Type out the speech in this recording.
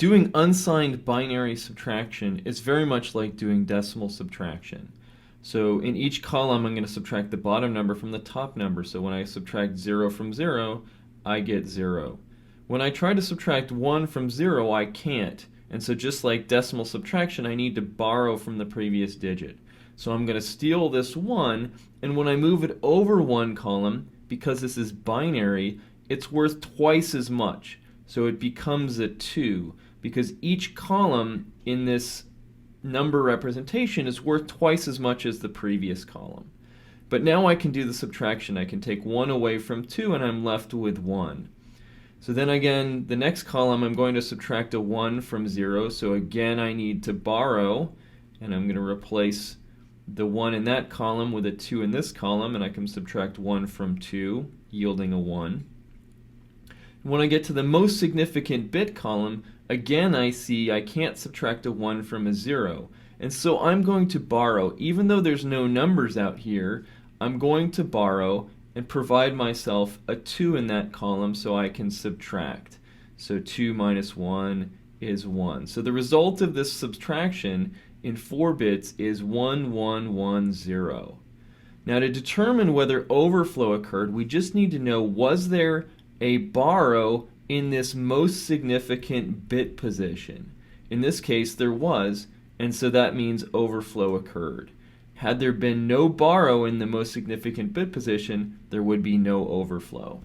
Doing unsigned binary subtraction is very much like doing decimal subtraction. So in each column, I'm going to subtract the bottom number from the top number. So when I subtract 0 from 0, I get 0. When I try to subtract 1 from 0, I can't. And so just like decimal subtraction, I need to borrow from the previous digit. So I'm going to steal this 1, and when I move it over one column, because this is binary, it's worth twice as much. So it becomes a 2, because each column in this number representation is worth twice as much as the previous column. But now I can do the subtraction. I can take 1 away from 2, and I'm left with 1. So then again, the next column, I'm going to subtract a 1 from 0. So again, I need to borrow, and I'm going to replace the 1 in that column with a 2 in this column, and I can subtract 1 from 2, yielding a 1. When I get to the most significant bit column, again I see I can't subtract a 1 from a 0. And so I'm going to borrow. Even though there's no numbers out here, I'm going to borrow and provide myself a 2 in that column so I can subtract. So 2 minus 1 is 1. So the result of this subtraction in 4 bits is 1110. Now to determine whether overflow occurred, we just need to know, was there a borrow in this most significant bit position? In this case, there was, and so that means overflow occurred. Had there been no borrow in the most significant bit position, there would be no overflow.